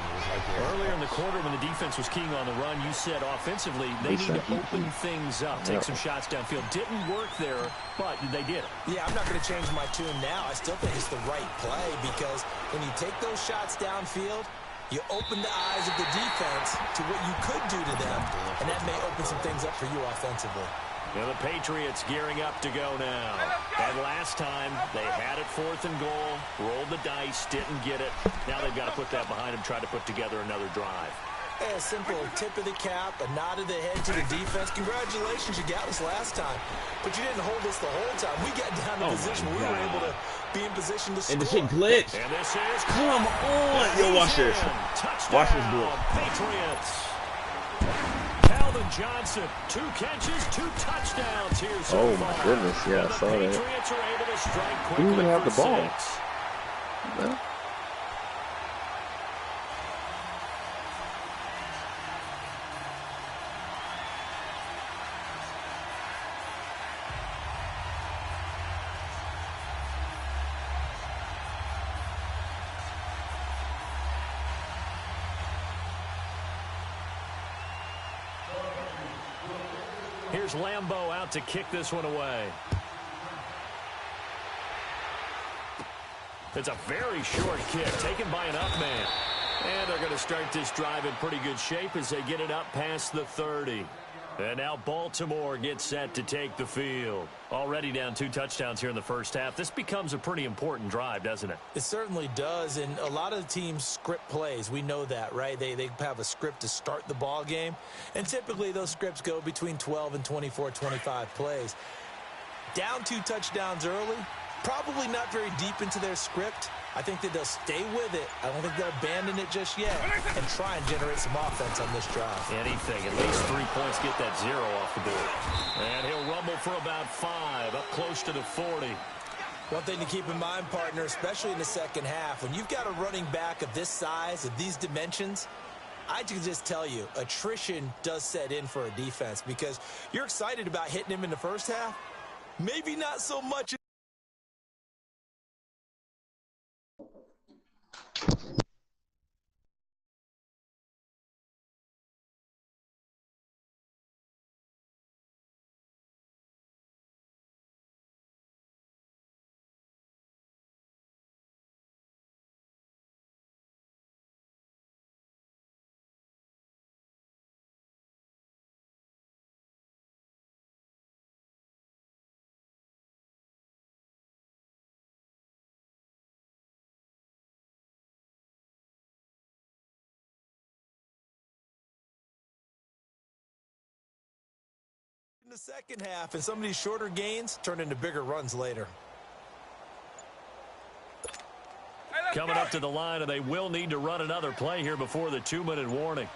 S1: Earlier in the quarter when the defense was keying on the run, you said offensively they need to open things up, take some shots downfield. Didn't work there, but they did it.
S3: Yeah, I'm not going to change my tune now. I still think it's the right play, because when you take those shots downfield, you open the eyes of the defense to what you could do to them, and that may open some things up for you offensively.
S1: Now the Patriots gearing up to go now. And last time, they had it 4th and goal, rolled the dice, didn't get it. Now they've got to put that behind them, try to put together another drive.
S3: A simple tip of the cap, a nod of the head to the defense. Congratulations, you got us last time. But you didn't hold us the whole time. We got down to position. We were able to be in position to score.
S2: And the shit glitched.
S1: And this is
S2: come on. Yo, watch this. Watch this do it.
S1: Patriots. Johnson, 2 catches, 2 touchdowns here so
S5: oh
S1: far.
S5: My goodness, yeah, I saw that.
S1: Patriots are able to strike quickly.
S5: Who even have the ball?
S1: 6.
S5: No.
S1: Here's Lambeau out to kick this one away. It's a very short kick taken by an up man. And they're going to start this drive in pretty good shape as they get it up past the 30. And now Baltimore gets set to take the field. Already down 2 touchdowns here in the first half. This becomes a pretty important drive, doesn't it?
S3: It certainly does, and a lot of the teams script plays. We know that, right? They have a script to start the ball game, and typically those scripts go between 12 and 24, 25 plays. Down 2 touchdowns early, probably not very deep into their script. I think that they'll stay with it. I don't think they'll abandon it just yet and try and generate some offense on this drive.
S1: Anything, at least 3 points, get that 0 off the board. And he'll rumble for about 5, up close to the 40.
S3: One thing to keep in mind, partner, especially in the second half, when you've got a running back of this size, of these dimensions, I can just tell you, attrition does set in for a defense because you're excited about hitting him in the first half. Maybe not so much. In the second half, and some of these shorter gains turn into bigger runs later.
S1: Coming up to the line, and they will need to run another play here before the 2-minute warning.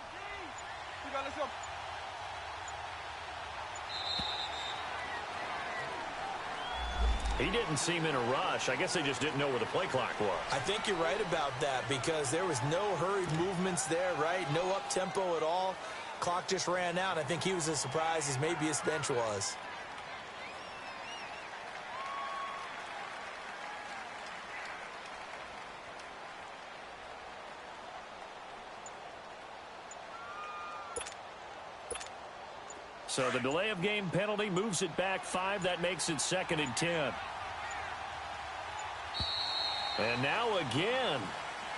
S1: He didn't seem in a rush. I guess they just didn't know where the play clock was.
S3: I think you're right about that because there was no hurried movements there, right? No up-tempo at all. Clock just ran out. I think he was as surprised as maybe his bench was.
S1: So the delay of game penalty moves it back 5. That makes it 2nd and 10. And now again,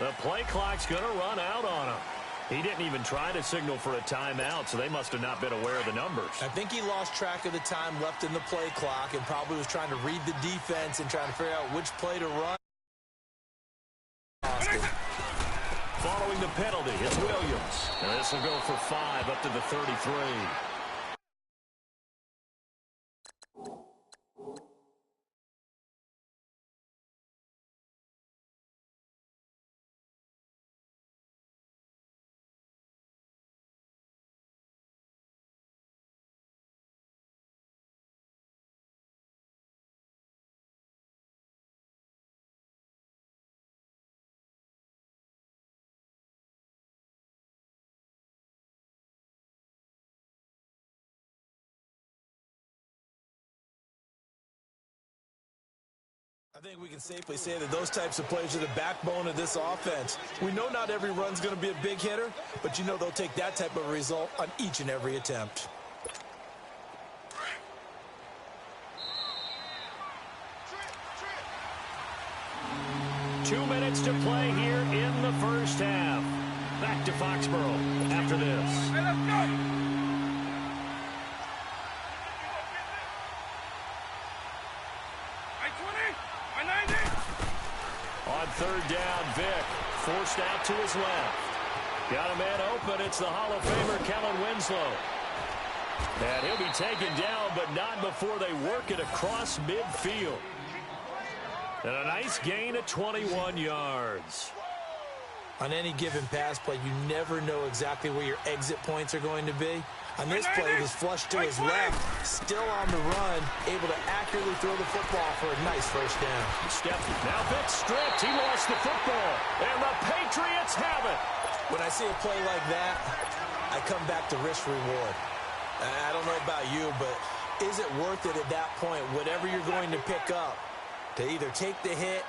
S1: the play clock's going to run out on him. He didn't even try to signal for a timeout, so they must have not been aware of the numbers.
S3: I think he lost track of the time left in the play clock and probably was trying to read the defense and trying to figure out which play to run.
S1: Following the penalty, it's Williams. And this will go for 5 up to the 33.
S3: I think we can safely say that those types of plays are the backbone of this offense. We know not every run's going to be a big hitter, but you know they'll take that type of result on each and every attempt.
S1: Two minutes to play here in the first half. Back to Foxborough after this.
S4: Hey, let's go!
S1: On 3rd down, Vick forced out to his left. Got a man open. It's the Hall of Famer, Kellen Winslow. And he'll be taken down, but not before they work it across midfield. And a nice gain of 21 yards.
S3: On any given pass play, you never know exactly where your exit points are going to be. On this play, it was flushed to his left, still on the run, able to accurately throw the football for a nice first down.
S1: Now Vick stripped. He lost the football. And the Patriots have it.
S3: When I see a play like that, I come back to risk-reward. I don't know about you, but is it worth it at that point, whatever you're going to pick up, to either take the hit,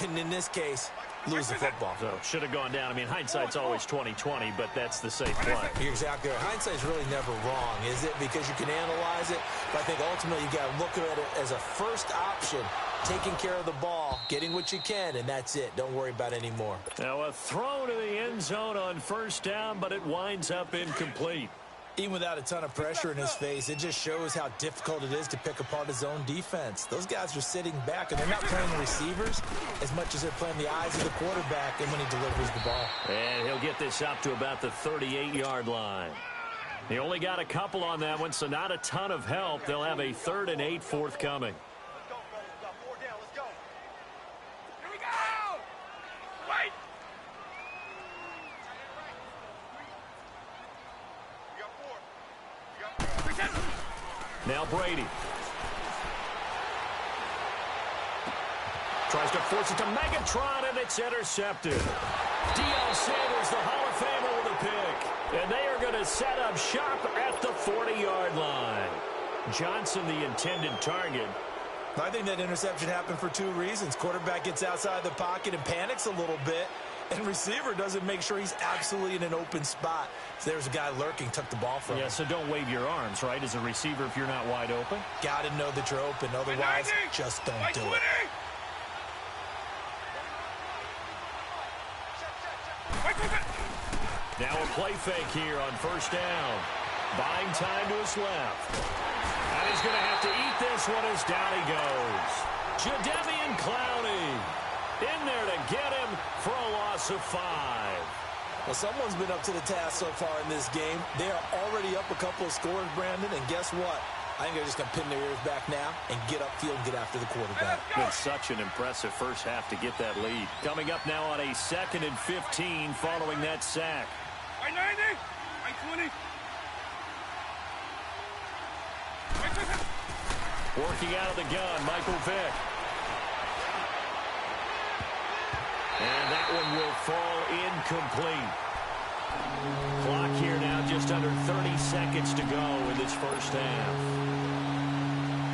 S3: and in this case, lose the football.
S1: So should have gone down. I mean, hindsight's always 20/20, but that's the safe play.
S3: You're exactly right. Hindsight's really never wrong, is it? Because you can analyze it, but I think ultimately you got to look at it as a first option, taking care of the ball, getting what you can, and that's it. Don't worry about any more.
S1: Now a throw to the end zone on first down, but it winds up incomplete.
S3: Even without a ton of pressure in his face, it just shows how difficult it is to pick apart his own defense. Those guys are sitting back, and they're not playing the receivers as much as they're playing the eyes of the quarterback and when he delivers the ball.
S1: And he'll get this up to about the 38-yard line. He only got a couple on that one, so not a ton of help. They'll have a 3rd and 8 forthcoming. Now Brady. Tries to force it to Megatron, and it's intercepted. Deion Sanders, the Hall of Famer, with a pick. And they are going to set up shop at the 40-yard line. Johnson, the intended target.
S3: I think that interception happened for 2 reasons. Quarterback gets outside the pocket and panics a little bit. And receiver doesn't make sure he's absolutely in an open spot. So there's a guy lurking, took the ball from him.
S1: Yeah, so don't wave your arms, right, as a receiver if you're not wide open.
S3: Got to know that you're open. Otherwise, just don't do it.
S1: Now a play fake here on first down. Buying time to his left. And he's going to have to eat this one as down he goes. Jadeveon Clowney in there to get him for a loss of 5.
S3: Well, someone's been up to the task so far in this game. They are already up a couple of scores, Brandon, and guess what? I think they're just going to pin their ears back now and get upfield and get after the quarterback.
S1: Been such an impressive first half to get that lead. Coming up now on a 2nd and 15 following that sack.
S4: 90, 20.
S1: Working out of the gun, Michael Vick. And that one will fall incomplete. Clock here now just under 30 seconds to go in this first half.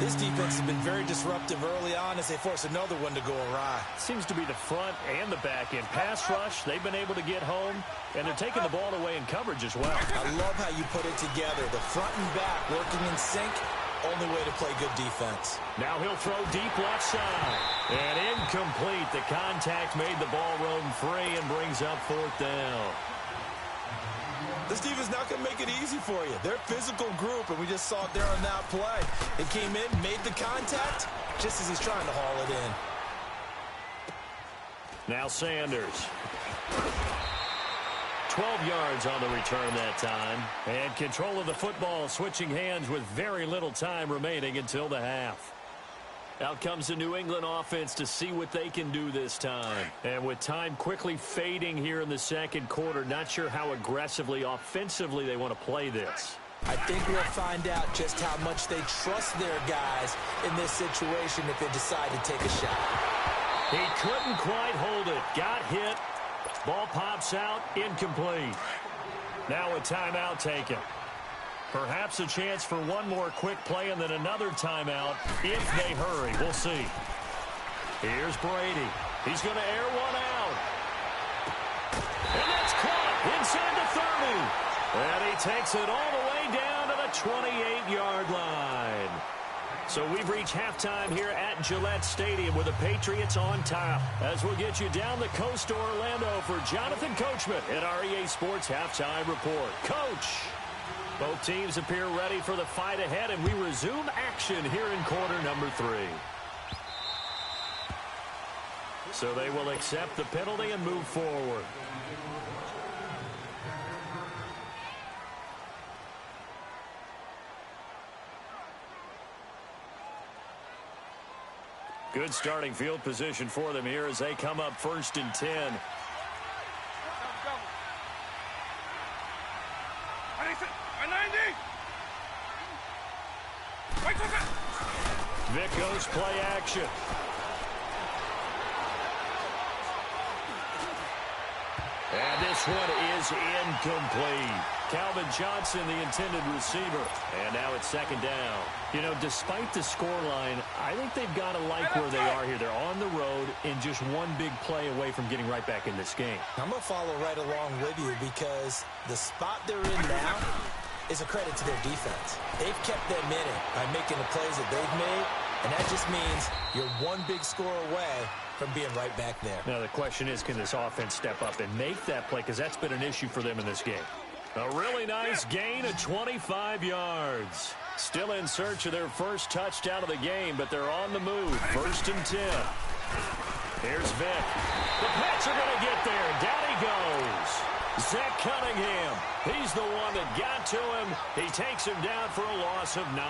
S3: This defense has been very disruptive early on as they force another one to go awry.
S1: Seems to be the front and the back end. Pass rush, they've been able to get home, and they're taking the ball away in coverage as well.
S3: I love how you put it together. The front and back working in sync. Only way to play good defense.
S1: Now he'll throw deep left side. And incomplete. The contact made the ball roam free and brings up 4th down.
S3: This defense not going to make it easy for you. They're a physical group, and we just saw it there on that play. It came in, made the contact, just as he's trying to haul it in.
S1: Now Sanders. 12 yards on the return that time. And control of the football switching hands with very little time remaining until the half. Out comes the New England offense to see what they can do this time. And with time quickly fading here in the second quarter, not sure how aggressively, offensively they want to play this.
S3: I think we'll find out just how much they trust their guys in this situation if they decide to take a shot.
S1: He couldn't quite hold it. Got hit. Ball pops out, incomplete. Now a timeout taken. Perhaps a chance for one more quick play and then another timeout if they hurry. We'll see. Here's Brady. He's going to air one out. And that's caught inside the 30. And he takes it all the way down to the 28-yard line. So we've reached halftime here at Gillette Stadium with the Patriots on top. As we'll get you down the coast to Orlando for Jonathan Coachman at our EA Sports Halftime Report. Coach, both teams appear ready for the fight ahead, and we resume action here in quarter number 3. So they will accept the penalty and move forward. Good starting field position for them here as they come up 1st and 10. Vick goes play action. And this one is incomplete. Calvin Johnson, the intended receiver. And now it's second down. You know, despite the scoreline, I think they've got to like where they are here. They're on the road and just one big play away from getting right back in this game.
S3: I'm going to follow right along with you because the spot they're in now is a credit to their defense. They've kept them in it by making the plays that they've made, and that just means you're one big score away from being right back there.
S1: Now the question is, can this offense step up and make that play? Because that's been an issue for them in this game. A really nice gain of 25 yards. Still in search of their first touchdown of the game, but they're on the move. 1st and 10. Here's Vick. The Pats are going to get there. Down he goes. Zach Cunningham. He's the one that got to him. He takes him down for a loss of 9.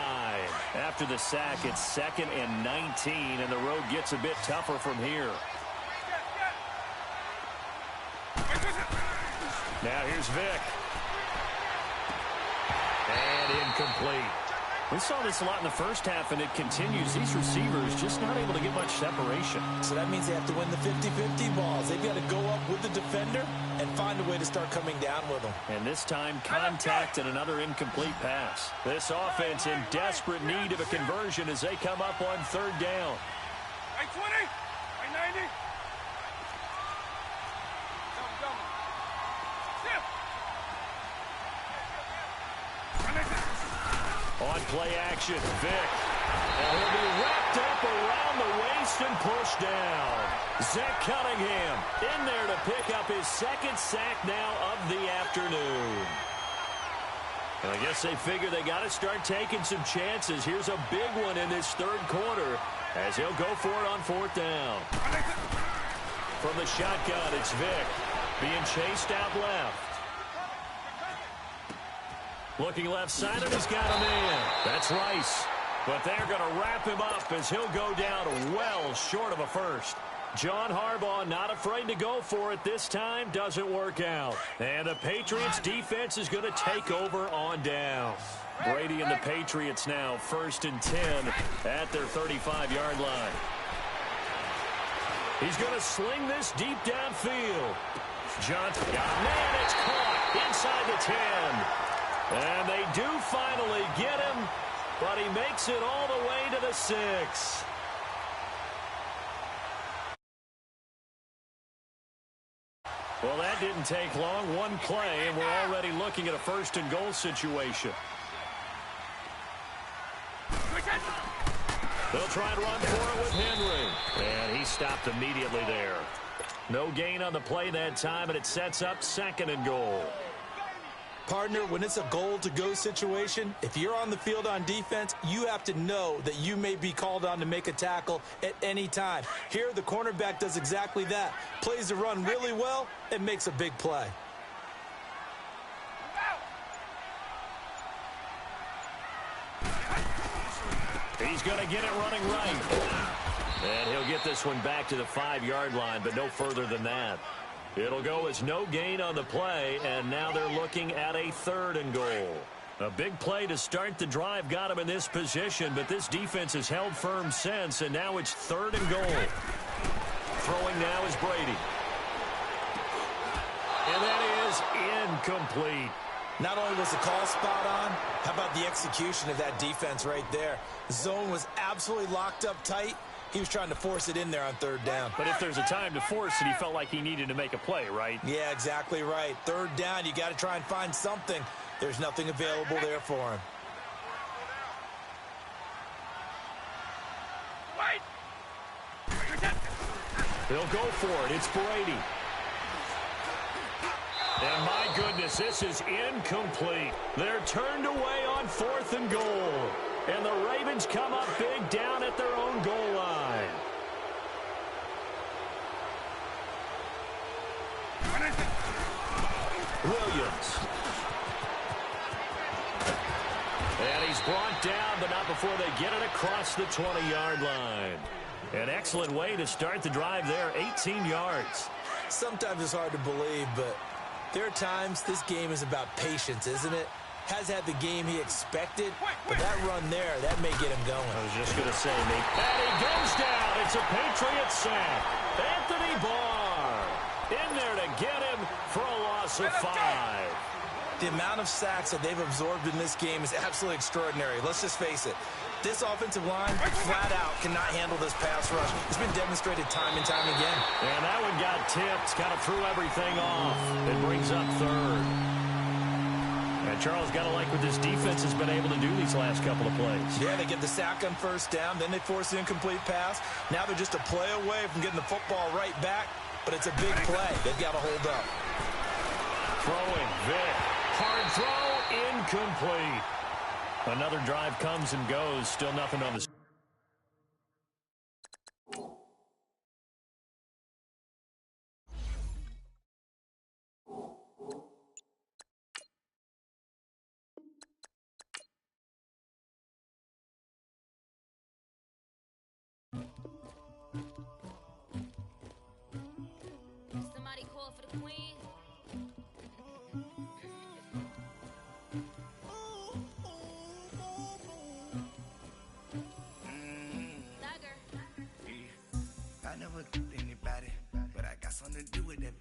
S1: After the sack, it's 2nd and 19, and the road gets a bit tougher from here. Now here's Vick. And incomplete. We saw this a lot in the first half, and it continues. These receivers just not able to get much separation.
S3: So that means they have to win the 50-50 balls. They've got to go up with the defender and find a way to start coming down with them.
S1: And this time, contact and another incomplete pass. This offense in desperate need of a conversion as they come up on 3rd down.
S4: Right 20, right 90.
S1: On play action, Vick. And he'll be wrapped up around the waist and pushed down. Zach Cunningham in there to pick up his 2nd sack now of the afternoon. And I guess they figure they got to start taking some chances. Here's a big one in this 3rd quarter as he'll go for it on 4th down. From the shotgun, it's Vick being chased out left. Looking left side, and he's got him in. That's Rice. But they're going to wrap him up as he'll go down well short of a first. John Harbaugh not afraid to go for it this time. Doesn't work out. And the Patriots defense is going to take over on down. Brady and the Patriots now 1st and 10 at their 35-yard line. He's going to sling this deep downfield. Johnson, man, it's caught inside the 10. And they do finally get him, but he makes it all the way to the 6. Well, that didn't take long. One play, and we're already looking at a 1st and goal situation. They'll try and run for it with Henry. And he stopped immediately there. No gain on the play that time, and it sets up 2nd and goal.
S3: Partner, when it's a goal-to-go situation, if you're on the field on defense, you have to know that you may be called on to make a tackle at any time. Here, the cornerback does exactly that. Plays the run really well and makes a big play.
S1: He's going to get it running right. And he'll get this one back to the 5-yard line, but no further than that. It'll go as no gain on the play, and now they're looking at a 3rd and goal. A big play to start the drive got him in this position, but this defense has held firm since, and now it's 3rd and goal. Throwing now is Brady. And that is incomplete.
S3: Not only was the call spot on, how about the execution of that defense right there? The zone was absolutely locked up tight. He was trying to force it in there on 3rd down.
S1: But if there's a time to force it, he felt like he needed to make a play, right?
S3: Yeah, exactly right. 3rd down, you got to try and find something. There's nothing available there for him.
S1: They'll go for it. It's Brady. And my goodness, this is incomplete. They're turned away on 4th and goal. And the Ravens come up big down at their own goal line. Williams. And he's brought down, but not before they get it across the 20-yard line. An excellent way to start the drive there, 18 yards.
S3: Sometimes it's hard to believe, but there are times this game is about patience, isn't it? Has had the game he expected, but that run there, that may get him going.
S1: I was just going to say, Nate. And he goes down. It's a Patriot sack. Anthony Barr in there to get him for loss of 5.
S3: The amount of sacks that they've absorbed in this game is absolutely extraordinary. Let's just face it. This offensive line, flat out, cannot handle this pass rush. It's been demonstrated time and time again.
S1: And that one got tipped. Kind of threw everything off. It brings up 3rd. And Charles, got to like what this defense has been able to do these last couple of plays.
S3: Yeah, they get the sack on 1st down. Then they force the incomplete pass. Now they're just a play away from getting the football right back. But it's a big play. They've got to hold up.
S1: Throwing, Vic. Hard throw, incomplete. Another drive comes and goes. Still nothing on the...
S11: Somebody call for the queen.
S8: Something to do with that.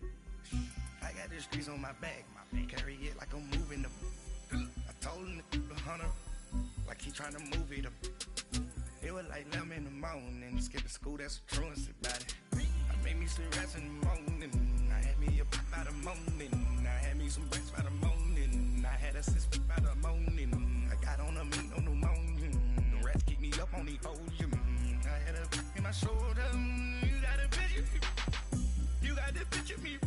S8: I got the streets on my back. Carry it like I'm moving them. I told him the hunter like he trying to move it up. It was like 11 in the morning. Skip to school, that's a truancy about it. I made me some rats in the morning. I had me a pop by the morning. I had me some breaks by the morning. I had a sis by the morning. I got on a meat on the morning. The rats keep me up on the ocean. I had a in my shoulder. You got a picture. You got this picture me.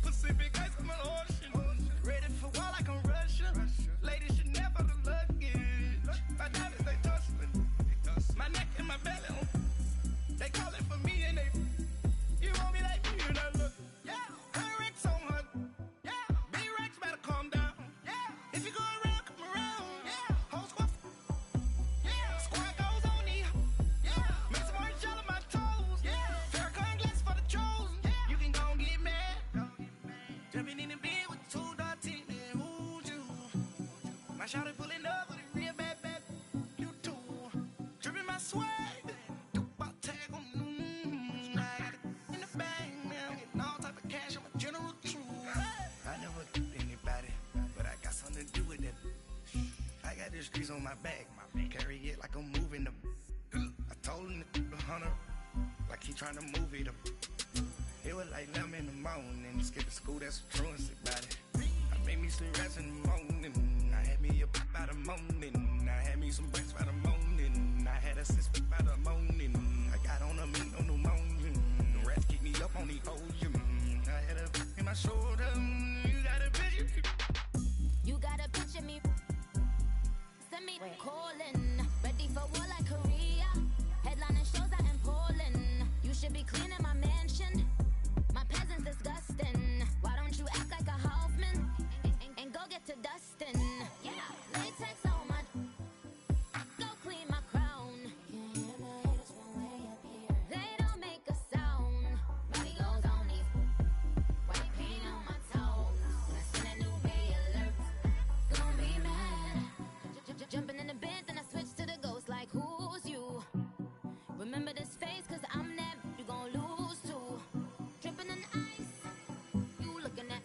S8: Pacific ice on my ocean. Ready for war like I'm Russian. Ladies should never the luggage. My diamonds they tussling. My neck and my belly on. They calling for me and they. You want me like me and I look. Yeah, her Rex on her. Yeah, B-Rex better calm down. Yeah, if you go around, come around. Yeah, whole squad. Yeah, squad goes on me. Yeah, make some orange gel on my toes. Yeah, Farrakhan glass for the chosen. Yeah, you can go and get mad. Jumping in the bed with 2 dark teeth and who's you? My shawty pulling up with a real bad. You too. Dripping my swag. Streets on my back, carry it like I'm moving them. I told him the hunter like he trying to move it up. It was like 11 in the morning. Skip to school, that's a truancy about it. I made me some rats in the morning. I had me a pop by the morning. I had me some breaks by the morning. I had a sis by the morning. I got on a meat on the morning. The rats keep me up on the ocean. I had a in my shoulder. You got a picture.
S11: You got a picture me. Send me calling, ready for war like Korea. Headlining shows out in Poland. You should be cleaning my mansion. My peasants disgusting. Why don't you act like a Hoffman and go get to dustin'? Yeah, latex on my. Go clean my crown. Can't hear the haters from way up here. They don't make a sound. Body goes on these. White paint on my toes. I seen a new bay alert. Gonna be mad. Jumping in the bed, then I switch to the ghost like who's you? Remember this face, cause I'm that you gon' lose too. Dripping in ice, you looking at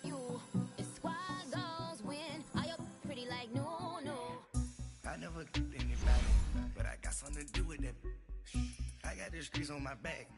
S11: you. It's squad goals win, are you pretty like no.
S8: I never anybody, but I got something to do with that. I got the streets on my back.